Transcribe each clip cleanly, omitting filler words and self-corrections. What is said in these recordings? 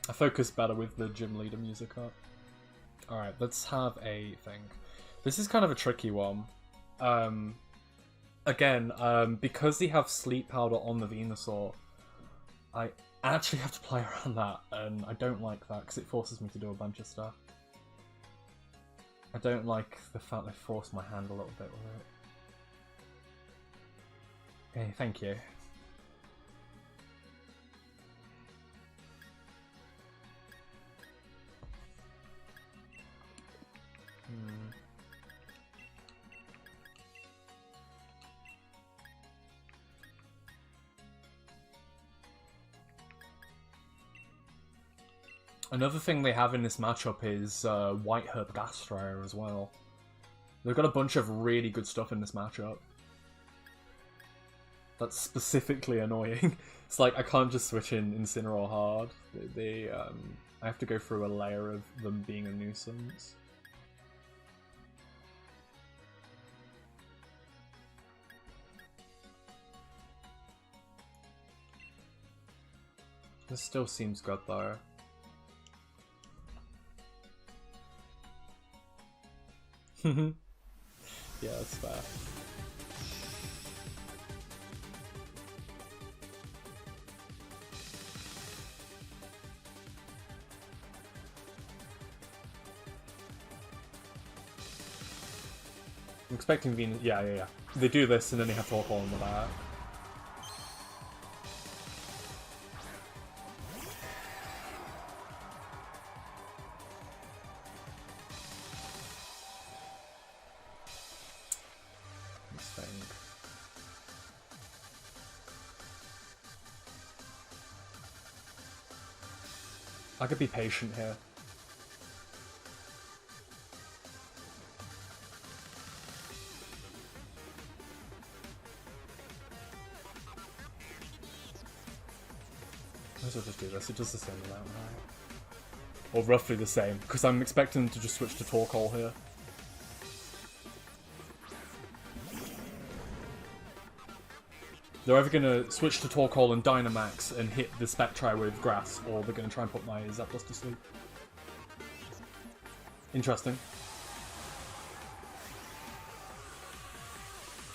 I focus better with the gym leader music up. Alright, let's have a thing. This is kind of a tricky one. Again, because they have sleep powder on the Venusaur, I actually have to play around that, and I don't like that because it forces me to do a bunch of stuff. I don't like the fact they force my hand a little bit with it. Okay, thank you. Another thing they have in this matchup is White Herb Glastrier as well. They've got a bunch of really good stuff in this matchup. That's specifically annoying. It's like I can't just switch in Incineroar hard. I have to go through a layer of them being a nuisance. This still seems good though. Yeah, that's fair. I'm expecting Venus. Yeah. They do this and then they have Torkoal in the back. I could be patient here. Might as well just do this. It does the same amount, right? Or roughly the same, because I'm expecting them to just switch to Torkoal here. They're either going to switch to Torkoal and Dynamax and hit the Spectri with Grass, or they're going to try and put my Zapdos to sleep. Interesting.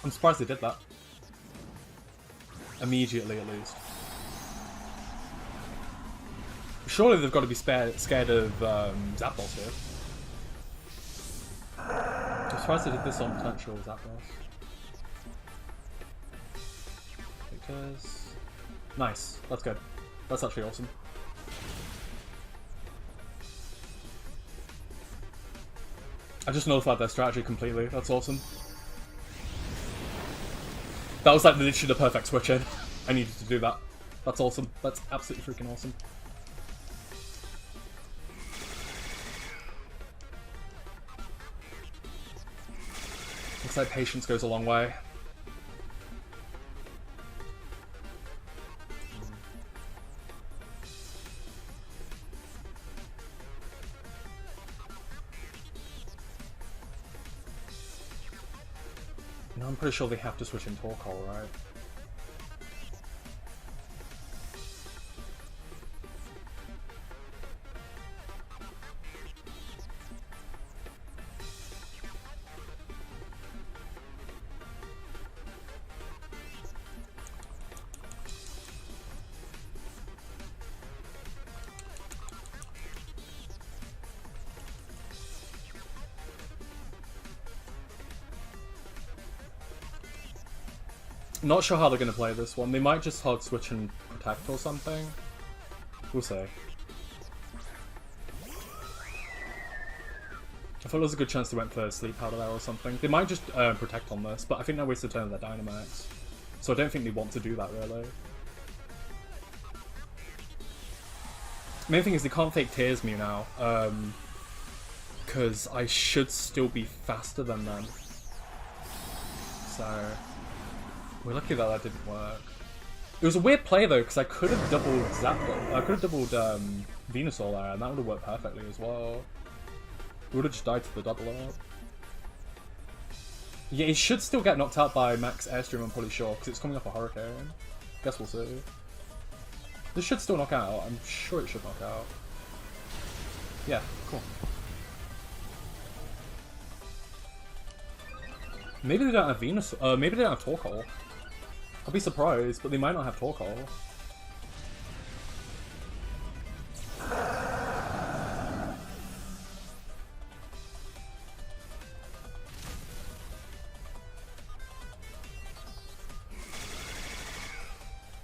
I'm surprised they did that. Immediately, at least. Surely they've got to be scared of Zapdos here. I'm surprised they did this on potential Zapdos. Because... Nice. That's good. That's actually awesome. I just nullified their strategy completely. That's awesome. That was like literally the perfect switch in. I needed to do that. That's awesome. That's absolutely freaking awesome. Looks like patience goes a long way. I'm pretty sure they have to switch in Torkoal, right? Not sure how they're going to play this one. They might just hard switch and protect or something. We'll see. I thought there was a good chance they went for Sleep Powder there or something. They might just protect on this, but I think they'll waste the turn of their Dynamax. So I don't think they want to do that, really. Main thing is they can't fake Tears me now. Because I should still be faster than them. So... we're lucky that that didn't work. It was a weird play though, because I could have doubled Zapdos. I could have doubled Venusaur there, and that would have worked perfectly as well. He would have just died to the double up. Yeah, he should still get knocked out by Max Airstream, I'm pretty sure, because it's coming off a Hurricane. Guess we'll see. This should still knock out. I'm sure it should knock out. Yeah, cool. Maybe they don't have Venusaur. Maybe they don't have Torkoal. I'll be surprised, but they might not have Torkoal.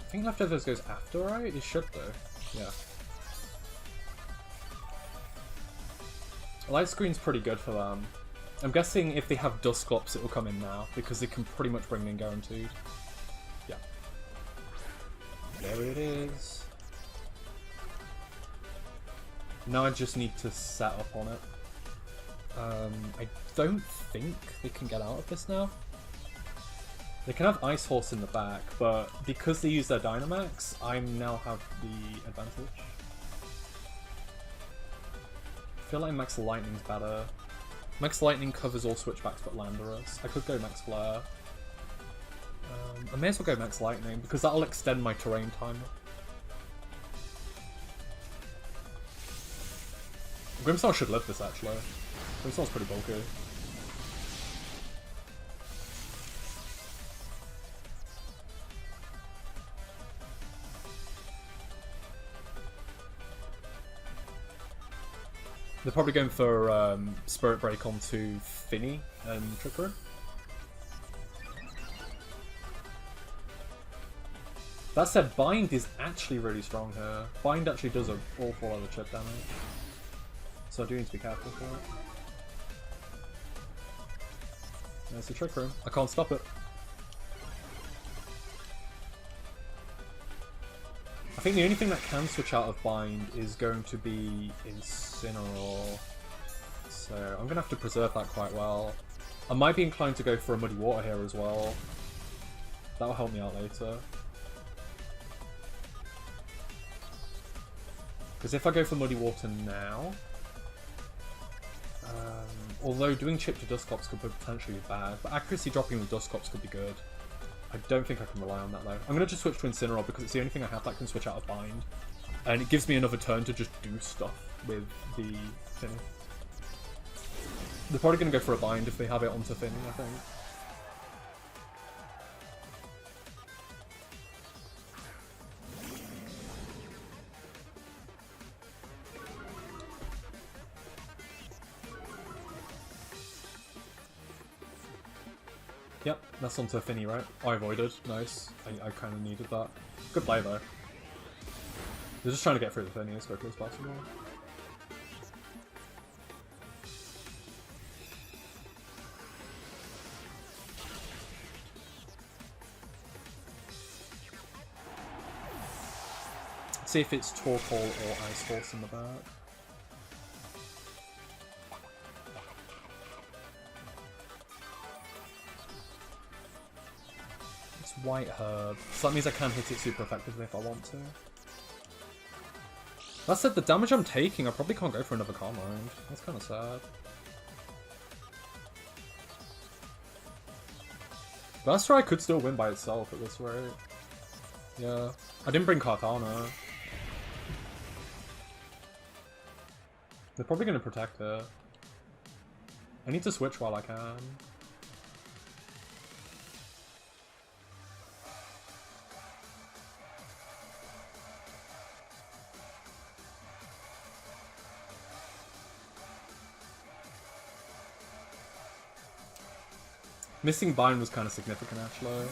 I think Leftovers goes after, right? It should though. Yeah. Light Screen's pretty good for them. I'm guessing if they have Dusclops, it will come in now, because they can pretty much bring it in guaranteed. Yeah. There it is. Now I just need to set up on it. I don't think they can get out of this now. They can have Ice Horse in the back, but because they use their Dynamax, I now have the advantage. I feel like Max Lightning's better. Max Lightning covers all switchbacks but Landorus. I could go Max Flare. I may as well go Max Lightning, because that'll extend my terrain time. Grimmsnarl should live this, actually. Grimmsnarl's pretty bulky. They're probably going for Spirit Break onto Finny and Trick Room. That said, Bind is actually really strong here. Bind actually does an awful lot of chip damage. So I do need to be careful for it. There's the Trick Room. I can't stop it. I think the only thing that can switch out of Bind is going to be Incineroar. So I'm going to have to preserve that quite well. I might be inclined to go for a Muddy Water here as well. That'll help me out later. Because if I go for Muddy Water now... although doing Chip to Dusclops could potentially be bad, but accuracy dropping with Dusclops could be good. I don't think I can rely on that though. I'm going to just switch to Incineroar because it's the only thing I have that can switch out of Bind. And it gives me another turn to just do stuff with the Finny. They're probably going to go for a Bind if they have it onto Finny, I think. Yep, that's onto Finny, right? I avoided. Nice. I kind of needed that. Good play, though. They're just trying to get through the Finny as quickly as possible. Let's see if it's Torkoal or Ice Horse in the back. White Herb. So that means I can hit it super effectively if I want to. That said, the damage I'm taking, I probably can't go for another Calm Mind. That's kind of sad. Glastrier could still win by itself at this rate. Yeah. I didn't bring Kartana. They're probably going to protect her. I need to switch while I can. Missing Bind was kind of significant, actually.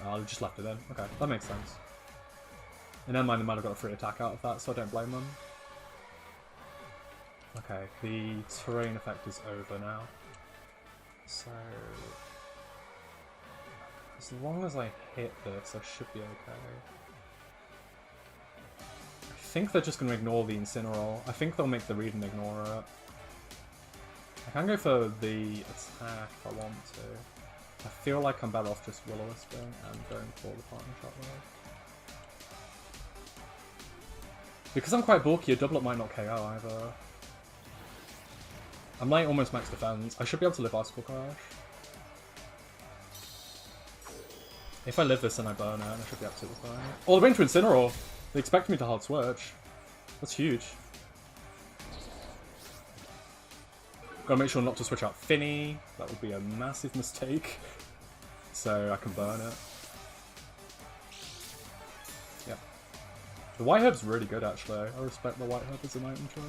Oh, I just left it in. Okay, that makes sense. And never mind, they might have got a free attack out of that, so I don't blame them. Okay, the terrain effect is over now. So... as long as I hit this, I should be okay. I think they're just going to ignore the Incineroar. I think they'll make the read and ignore it. I can go for the attack if I want to. I feel like I'm better off just Will-O-Wisping and going for the Partner Shot though. Because I'm quite bulky, a double up might not KO either. I'm like almost max defense. I should be able to live Icicle Crash. If I live this and I burn it, I should be absolutely fine. Oh, they're going to Incineroar! They expect me to hard switch. That's huge. Gotta make sure not to switch out Finny. That would be a massive mistake. So I can burn it. Yeah. The White Herb's really good actually. I respect the White Herb as an item choice.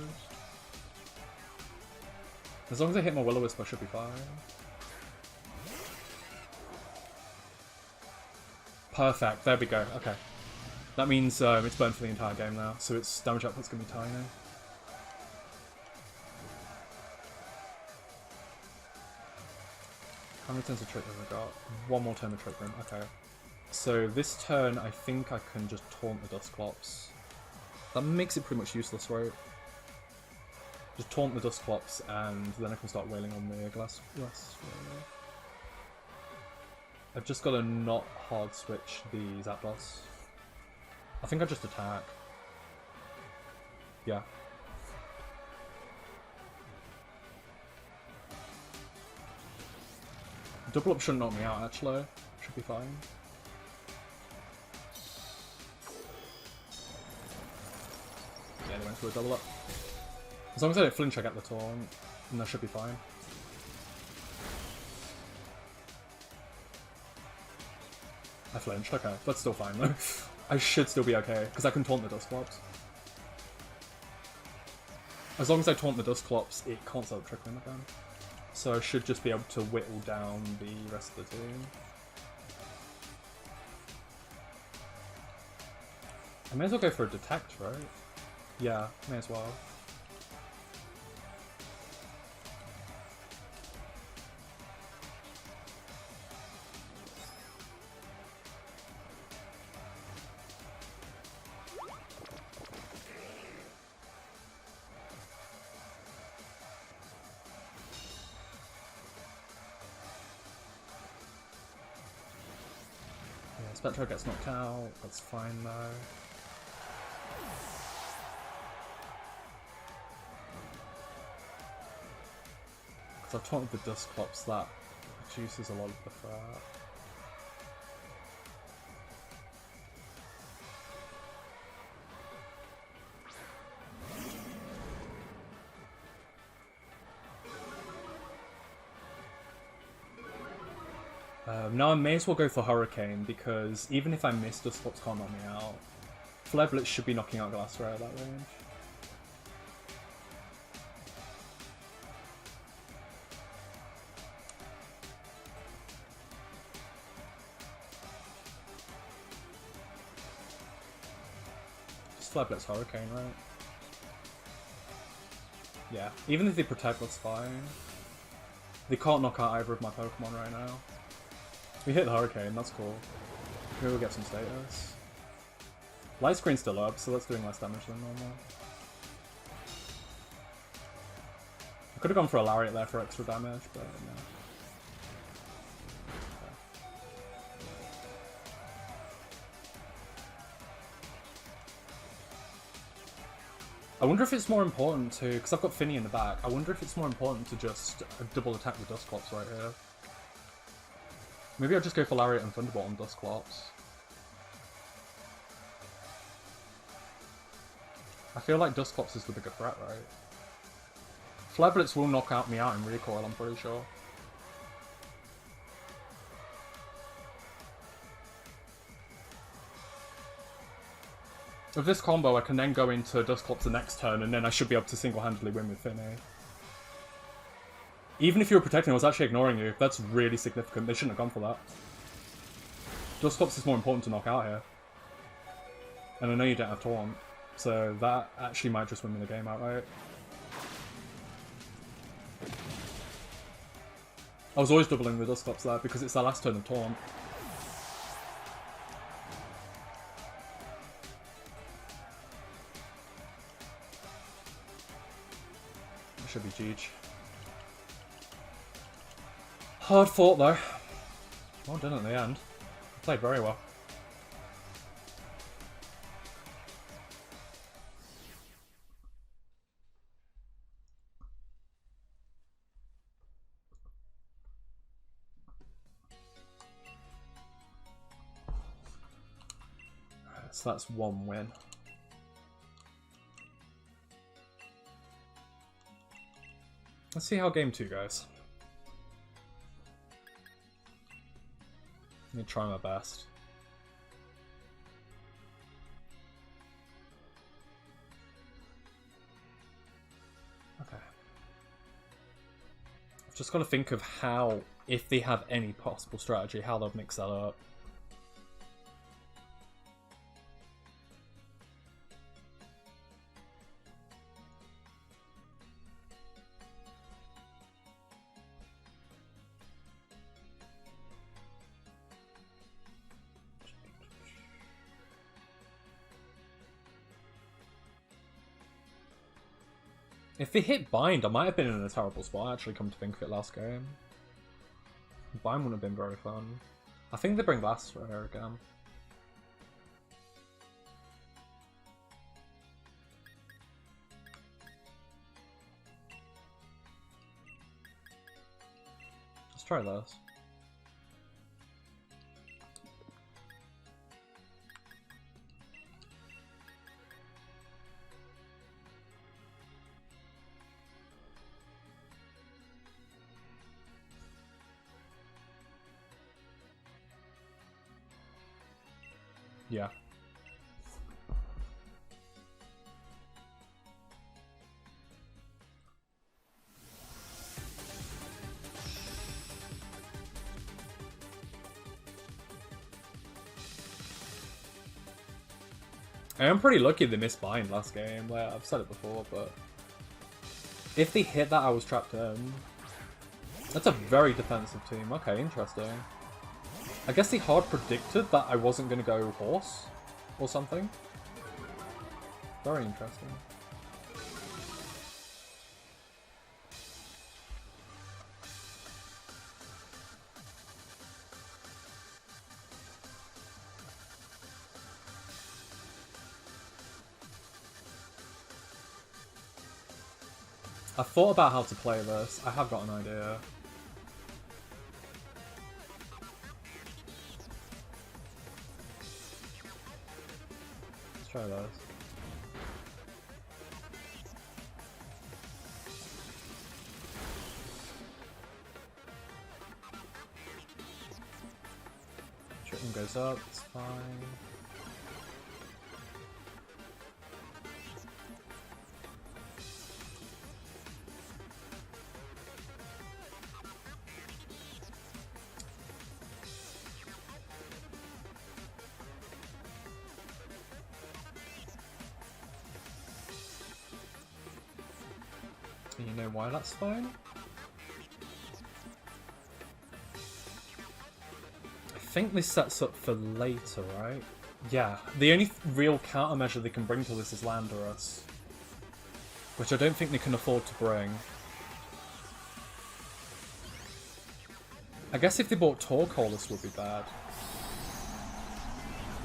As long as I hit my Will-O-Wisp, I should be fine. Perfect, there we go, okay. That means it's burned for the entire game now, so its damage output's gonna be tiny. How many turns of Trick Room have I got? One more turn of Trick Room, okay. So this turn, I think I can just taunt the Dusclops. That makes it pretty much useless, right? Just taunt the Dusclops, and then I can start wailing on the Glastrier. I've just got to not hard switch the Zapdos. I think I just attack. Yeah. Double up shouldn't knock me out actually. Should be fine. Yeah, they went for a double up. As long as I don't flinch, I get the taunt, and that should be fine. I flinched, okay. That's still fine though. I should still be okay, because I can taunt the Dusclops. As long as I taunt the Dusclops, it can't start trickling again. So I should just be able to whittle down the rest of the team. I may as well go for a Detect, right? Yeah, may as well. Spectro gets knocked out, that's fine though. Because I've taunted the Dusclops, that reduces a lot of the threat. Now I may as well go for Hurricane, because even if I miss, Dusclops can't knock me out. Flare Blitz should be knocking out Glastrier at that range. Just Flare Blitz Hurricane, right? Yeah, even if they protect, that's fine. They can't knock out either of my Pokemon right now. We hit the Hurricane, that's cool. Maybe we'll get some status. Light Screen's still up, so that's doing less damage than normal. I could have gone for a Lariat there for extra damage, but no. I wonder if it's more important to, because I've got Finny in the back, I wonder if it's more important to just double attack the Dusclops right here. Maybe I'll just go for Lariat and Thunderbolt on Dusclops. I feel like Dusclops is the bigger threat, right? Flare Blitz will knock out me out in recoil, I'm pretty sure. With this combo, I can then go into Dusclops the next turn, and then I should be able to single-handedly win with Finny. Even if you were protecting, I was actually ignoring you. That's really significant. They shouldn't have gone for that. Dusclops is more important to knock out here. And I know you don't have Taunt, so that actually might just win me the game outright. I was always doubling the Dusclops there because it's their last turn of Taunt. It should be GG. Hard fought though. Well done at the end. Played very well. So that's 1 win. Let's see how game 2 goes. I'm gonna try my best. Okay. I've just got to think of how, if they have any possible strategy, how they'll mix that up. If they hit Bind, I might have been in a terrible spot, actually, come to think of it last game. Bind wouldn't have been very fun. I think they bring Glastrier again. Let's try this. Yeah. I am pretty lucky they missed Bind last game. Like, I've said it before, but if they hit that, I was trapped in. That's a very defensive team. Okay, interesting. I guess they hard predicted that I wasn't going to go horse or something. Very interesting. I thought about how to play this. I have got an idea. Let's try this. Chicken goes up, it's fine. You know why that's fine? I think this sets up for later, right? Yeah, the only real countermeasure they can bring to this is Landorus, which I don't think they can afford to bring. I guess if they bought Torkoal, this would be bad.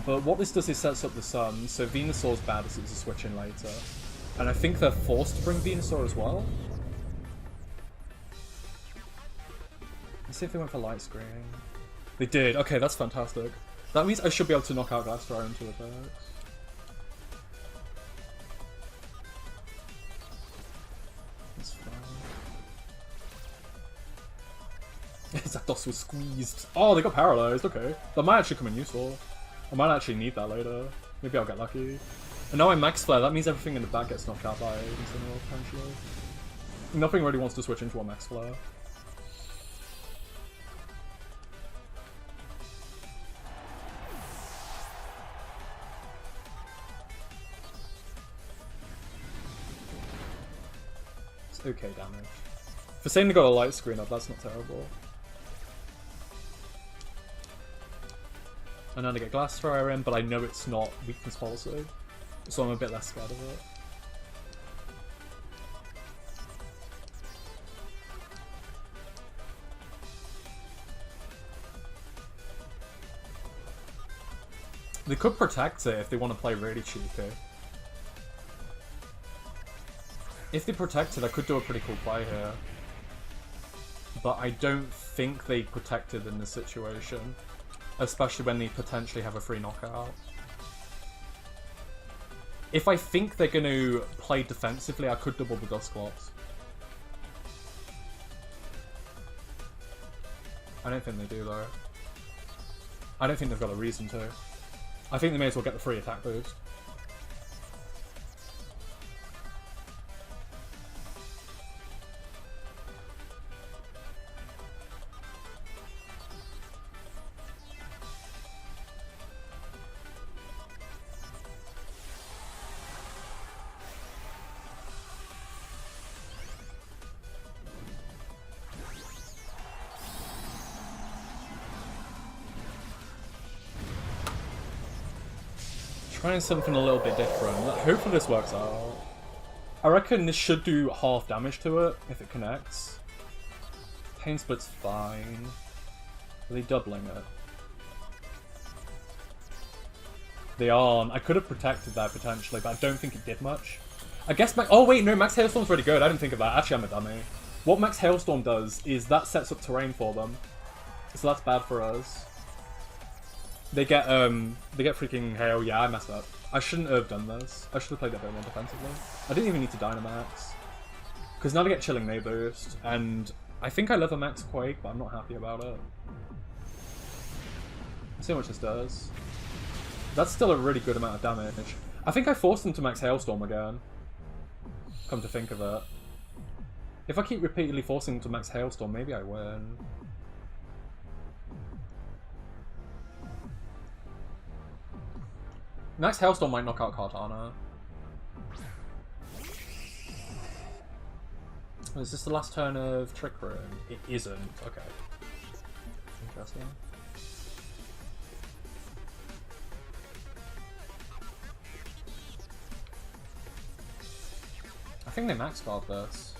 But what this does is sets up the Sun, so Venusaur's bad as it's a switch in later. And I think they're forced to bring Venusaur as well. Let's see if they went for light screening. They did. Okay, that's fantastic. That means I should be able to knock out Glastrier into effects. That's fine. Zapdos was squeezed. Oh, they got paralyzed. Okay. That might actually come in useful. I might actually need that later. Maybe I'll get lucky. And now I'm Max Flare, that means everything in the back gets knocked out by Incineroar, potentially. Nothing really wants to switch into a Max Flare. It's okay damage. For saying they got a light screen up, that's not terrible. And then I get Glastrier in, but I know it's not weakness policy. So I'm a bit less scared of it. They could protect it if they want to play really cheeky. If they protect it, I could do a pretty cool play here. But I don't think they protected in this situation. Especially when they potentially have a free knockout. If I think they're going to play defensively, I could double the Dusclops. I don't think they do, though. I don't think they've got a reason to. I think they may as well get the free attack boost. Trying something a little bit different. Hopefully this works out. I reckon this should do half damage to it if it connects. Pain Split's fine. Are they doubling it? They aren't. I could have protected that potentially, but I don't think it did much. I guess oh wait, no, Max Hailstorm's really good. I didn't think of that. Actually, I'm a dummy. What Max Hailstorm does is that sets up terrain for them. So that's bad for us. They get freaking hail. Yeah, I messed up. I shouldn't have done this. I should have played that bit more defensively. I didn't even need to Dynamax. Because now they get Chilling May boost, and I think I level max Quake, but I'm not happy about it. Let's see how much this does. That's still a really good amount of damage. I think I forced them to max Hailstorm again. Come to think of it. If I keep repeatedly forcing them to max Hailstorm, maybe I win. Max Hailstorm might knock out Kartana. Is this the last turn of Trick Room? It isn't. Okay. Interesting. I think they max guard this.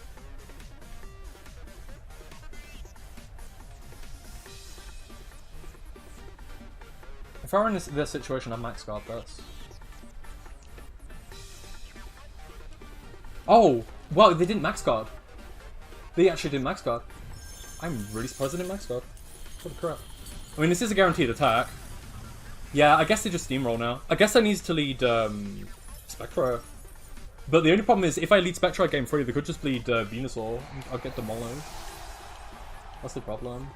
If I were in this situation, I'd max guard this. Oh! Well, they didn't max guard. They actually didn't max guard. I'm really surprised they didn't max guard. What the crap. I mean, this is a guaranteed attack. Yeah, I guess they just steamroll now. I guess I need to lead Spectra. But the only problem is, if I lead Spectra at game 3, they could just lead Venusaur. I'll get demolished. That's the problem.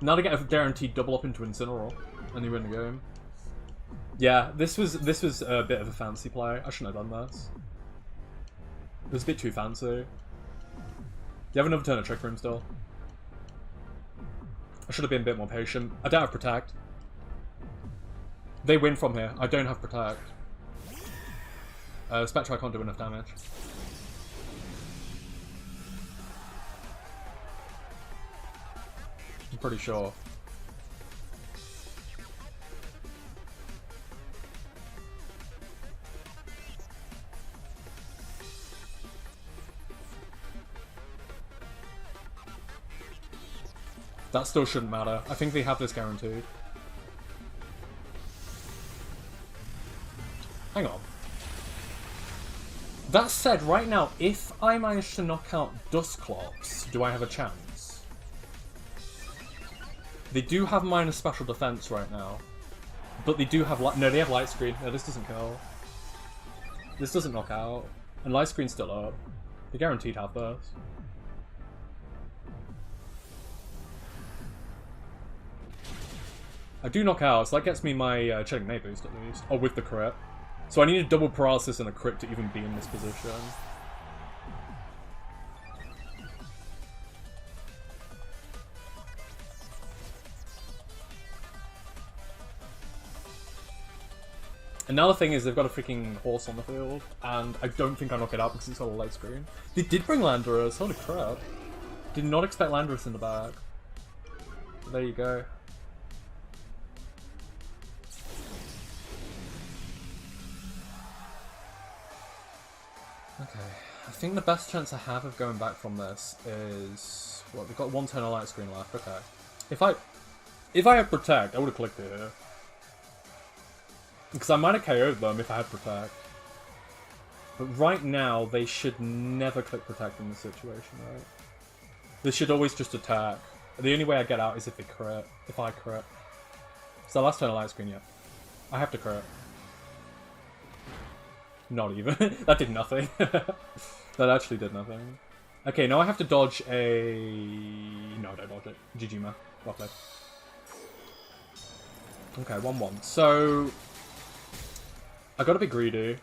Now to get a guaranteed double up into Incineroar, and they win the game. Yeah, this was a bit of a fancy play. I shouldn't have done this. It was a bit too fancy. You have another turn of Trick Room still. I should have been a bit more patient. I don't have Protect. They win from here. I don't have Protect. Spectra, I can't do enough damage. I'm pretty sure. That still shouldn't matter. I think they have this guaranteed. Hang on. That said, right now, if I manage to knock out Dusclops, do I have a chance? They do have minus special defense right now. But they do have no, they have light screen. No, this doesn't kill. This doesn't knock out. And light screen's still up. They guaranteed have this. I do knock out, so that gets me my Chilling May boost at least. Oh, with the crit. So I need a double paralysis and a crit to even be in this position. And now the thing is, they've got a freaking horse on the field, and I don't think I knock it out because it's got a light screen. They did bring Landorus, holy crap. Did not expect Landorus in the back. But there you go. Okay, I think the best chance I have of going back from this is... What, we've got one turn of light screen left, okay. If I had Protect, I would have clicked it here. Because I might have KO'd them if I had Protect. But right now, they should never click protect in this situation, right? They should always just attack. The only way I get out is if they crit. If I crit. It's the last turn of light screen yet. I have to crit. Not even. That did nothing. That actually did nothing. Okay, now I have to dodge a... No, don't dodge it. GG, man. Well played. Okay, 1-1. So... I gotta be greedy.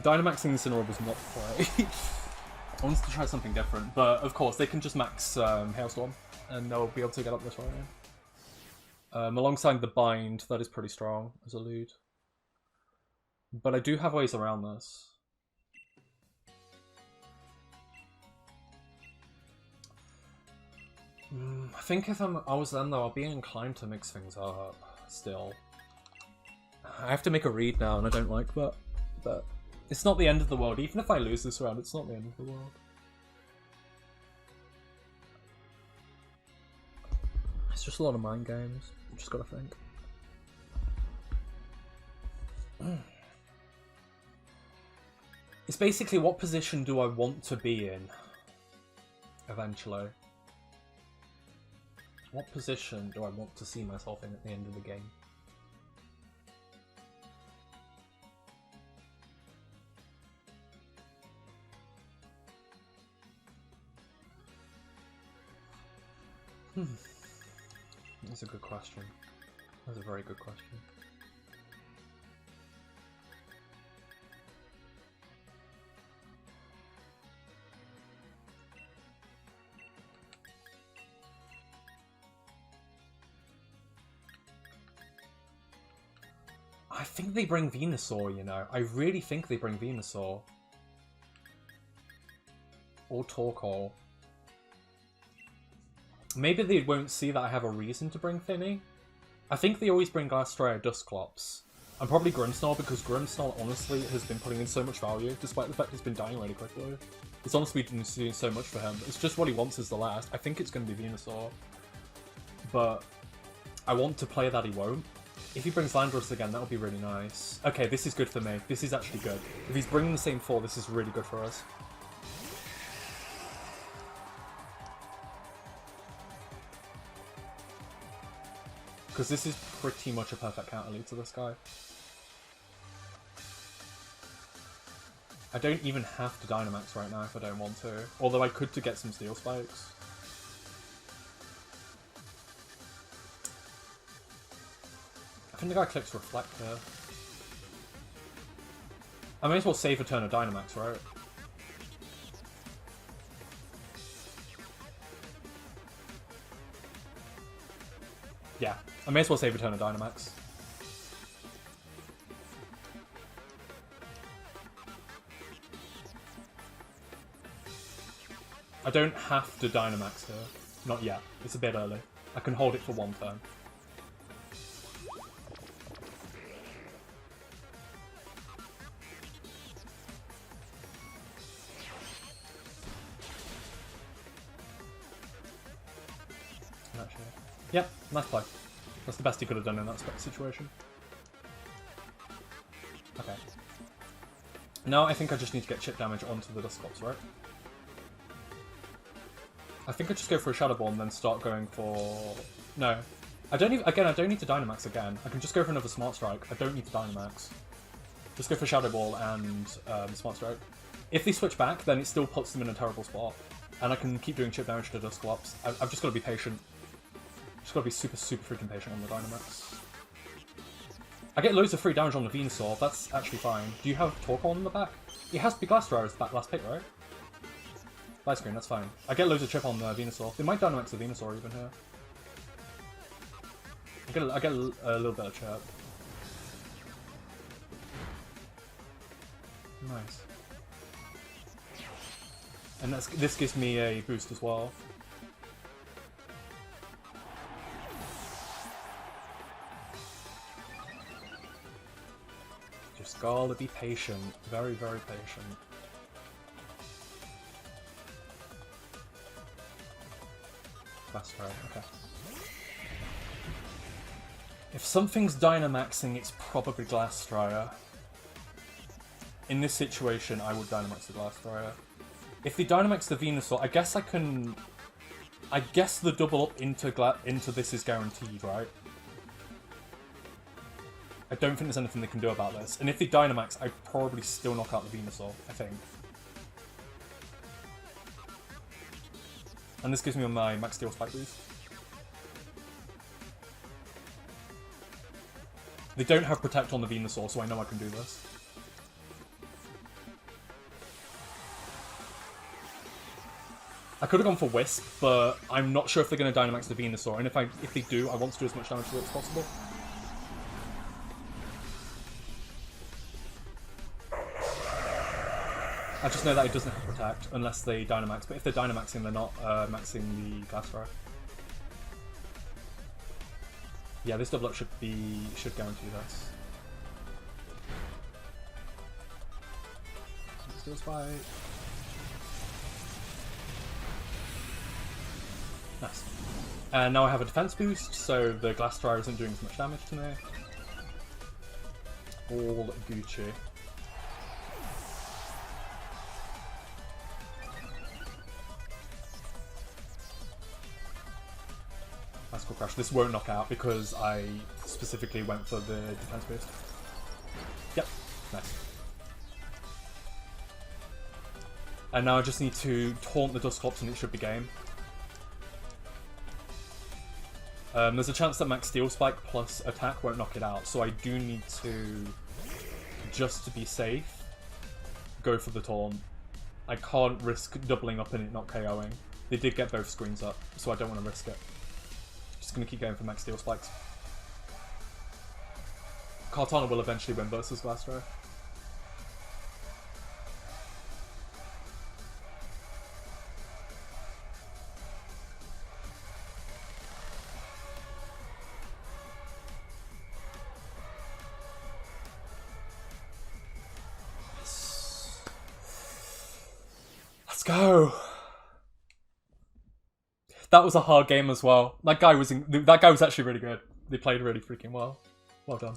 Dynamaxing Incineroar was not the play. I wanted to try something different, but of course, they can just max Hailstorm, and they'll be able to get up this right. Alongside the Bind, that is pretty strong as a lead. But I do have ways around this. I think if I was them, though, I'll be inclined to mix things up, still. I have to make a read now, and I don't like that. But it's not the end of the world. Even if I lose this round, it's not the end of the world. It's just a lot of mind games. You just gotta think. It's basically, what position do I want to be in? Eventually. What position do I want to see myself in at the end of the game? That's a good question. That's a very good question. I think they bring Venusaur, you know. I really think they bring Venusaur. Or Torkoal. Maybe they won't see that I have a reason to bring Finny. I think they always bring Glastrier, Dusclops. And probably Grimmsnarl, because Grimmsnarl honestly has been putting in so much value, despite the fact he's been dying really quickly. It's honestly been doing so much for him. It's just what he wants is the last. I think it's going to be Venusaur. But I want to play that he won't. If he brings Landorus again, that would be really nice. Okay, this is good for me. This is actually good. If he's bringing the same 4, this is really good for us. Because this is pretty much a perfect counter lead to this guy. I don't even have to Dynamax right now if I don't want to. Although I could to get some Steel Spikes. I think the guy clicks Reflect here. I may as well save a turn of Dynamax, right? Yeah, I may as well save a turn of Dynamax. I don't have to Dynamax here. Not yet. It's a bit early. I can hold it for 1 turn. Actually. Yep, nice play. That's the best he could have done in that situation. Okay. Now I think I just need to get chip damage onto the Dusclops, right? I think I just go for a Shadow Ball and then start going for... No. I don't even... Again, I don't need to Dynamax again. I can just go for another Smart Strike. I don't need to Dynamax. Just go for Shadow Ball and Smart Strike. If they switch back, then it still puts them in a terrible spot. And I can keep doing chip damage to Dusclops. I've just got to be patient. Just got to be super, super freaking patient on the Dynamax. I get loads of free damage on the Venusaur. That's actually fine. Do you have Torkoal in the back? It has to be Glastrier as the last pick, right? Light screen, that's fine. I get loads of chip on the Venusaur. They might Dynamax the Venusaur even here. I get a little bit of chip. Nice. And this gives me a boost as well. Just gotta be patient. Very, very patient. Glastrier, okay. If something's Dynamaxing, it's probably Glastrier. in this situation, I would Dynamax the Glastrier. If they Dynamax the Venusaur, I guess I can... I guess the double up into this is guaranteed, right? I don't think there's anything they can do about this. And if they Dynamax, I'd probably still knock out the Venusaur, I think. And this gives me my Max Steel Spike boost. They don't have Protect on the Venusaur, so I know I can do this. I could have gone for Wisp, but I'm not sure if they're going to Dynamax the Venusaur, and if they do, I want to do as much damage to it as possible. I just know that it doesn't have Protect unless they Dynamax, but if they're Dynamaxing, they're not maxing the Glastrier. Yeah, this double up should guarantee this. Steel Spike. Nice. And now I have a defense boost, so the Glastrier isn't doing as much damage to me. All Gucci. Bicycle Crash. This won't knock out because I specifically went for the defense boost. Yep, nice. And now I just need to taunt the Dusclops and it should be game. There's a chance that Max Steel Spike plus attack won't knock it out, so I do need to, just to be safe, go for the taunt. I can't risk doubling up and it not KOing. They did get both screens up, so I don't want to risk it. Just going to keep going for Max Steel Spikes. Kartana will eventually win versus Glastrier. Let's go! That was a hard game as well. That guy was actually really good. They played really freaking well. Well done.